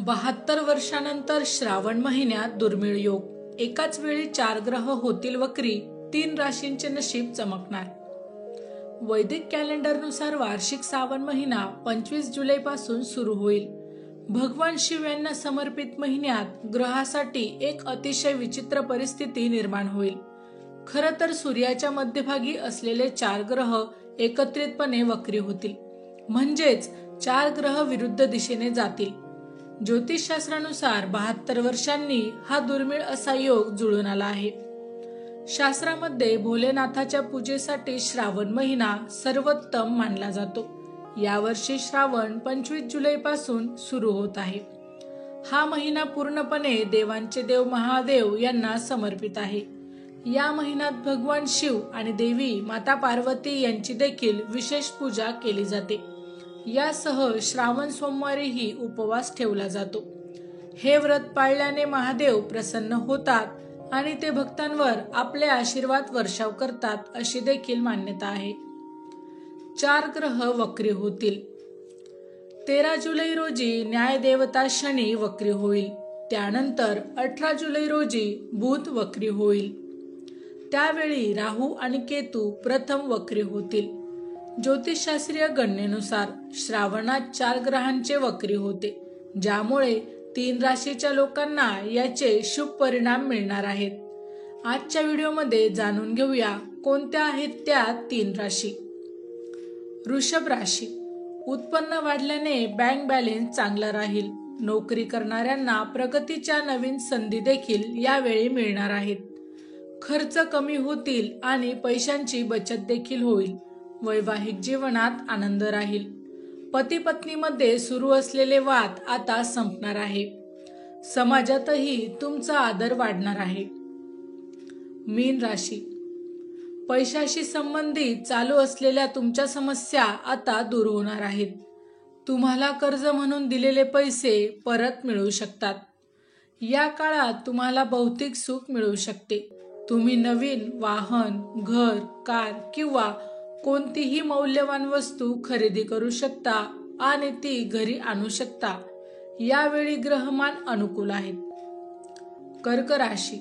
72 वर्षानंतर श्रावण महिन्यात दुर्मिळ योग, एकाच वेळी 4 ग्रह होतील वक्री, 3 राशींचे नशीब चमकणार। वैदिक कॅलेंडरनुसार वार्षिक श्रावण महिना 25 जुलैपासून सुरू होईल। भगवान शिव यांना समर्पित महिन्यात ग्रहासाठी एक अतिशय विचित्र परिस्थिती निर्माण होईल। खरं तर सूर्याच्या मध्यभागी असलेले 4 ग्रह एकत्रितपणे वक्री होतील, म्हणजेच 4 ग्रह विरुद्ध दिशेने जातील। ज्योतिषशास्त्रानुसार 72 वर्षांनी हा दुर्मिळ असा योग जुळून आला आहे। शास्त्रामध्ये भोलेनाथाच्या पूजेसाठी श्रावण महिना सर्वोत्तम मानला जातो। यावर्षी श्रावण 25 जुलैपासून सुरू होत आहे। हा महिना पूर्णपणे देवांचे देव महादेव यांना समर्पित आहे। या महिन्यात भगवान शिव आणि देवी माता पार्वती यांची देखील विशेष पूजा केली जाते। यासह श्रावण सोमवारीही उपवास ठेवला जातो। हे व्रत पाळल्याने महादेव प्रसन्न होतात आणि ते भक्तांवर आपले आशीर्वाद वर्षाव करतात अशी देखील मान्यता आहे। 4 ग्रह वक्री होतील। 13 जुलै रोजी न्यायदेवता शनी वक्री होईल। त्यानंतर 18 जुलै रोजी बुध वक्री होईल। त्यावेळी राहू आणि केतू प्रथम वक्री होतील। ज्योतिषशास्त्रीय गणनेनुसार श्रावणात 4 ग्रहांचे वक्री होते, ज्यामुळे 3 राशीच्या लोकांना याचे शुभ परिणाम मिळणार आहेत। आजच्या व्हिडिओमध्ये जाणून घेऊया कोणत्या आहेत त्या 3 राशी। वृषभ राशी, उत्पन्न वाढल्याने बँक बॅलन्स चांगला राहील। नोकरी करणाऱ्यांना प्रगतीच्या नवीन संधी देखील यावेळी मिळणार आहेत। खर्च कमी होतील आणि पैशांची बचत देखील होईल। वैवाहिक जीवनात आनंद राहील। पती पत्नीमध्ये सुरू असलेले वाद आता संपणार आहे। समाजातही तुमचा आदर वाढणार आहे। मीन राशी, पैशाशी संबंधित चालू असलेल्या तुमच्या समस्या आता दूर होणार आहेत। तुम्हाला कर्ज म्हणून दिलेले पैसे परत मिळू शकतात। या काळात तुम्हाला भौतिक सुख मिळू शकते। तुम्ही नवीन वाहन, घर, कार किंवा कोणतीही मौल्यवान वस्तू खरेदी करू शकता आणि ती घरी आणू शकता। यावेळी ग्रहमान अनुकूल आहेत। कर्क राशी,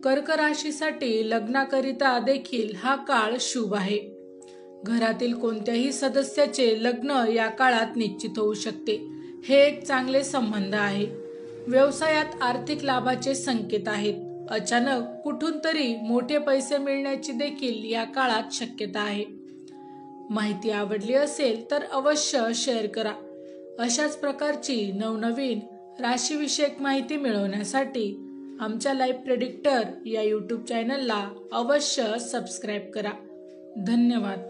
कर्क राशीसाठी लग्नाकरिता देखील हा काळ शुभ आहे। घरातील कोणत्याही सदस्याचे लग्न या काळात निश्चित होऊ शकते। हे एक चांगले संबंध आहे। व्यवसायात आर्थिक लाभाचे संकेत आहेत। अचानक कुठून तरी मोठे पैसे मिळण्याची देखील या काळात शक्यता आहे। माहिती आवडली असेल तर अवश्य शेअर करा। अशाच प्रकारची नवनवीन राशीविषयक माहिती मिळवण्यासाठी आमच्या लाईव्ह प्रेडिक्टर या YouTube चॅनलला अवश्य सबस्क्राईब करा। धन्यवाद।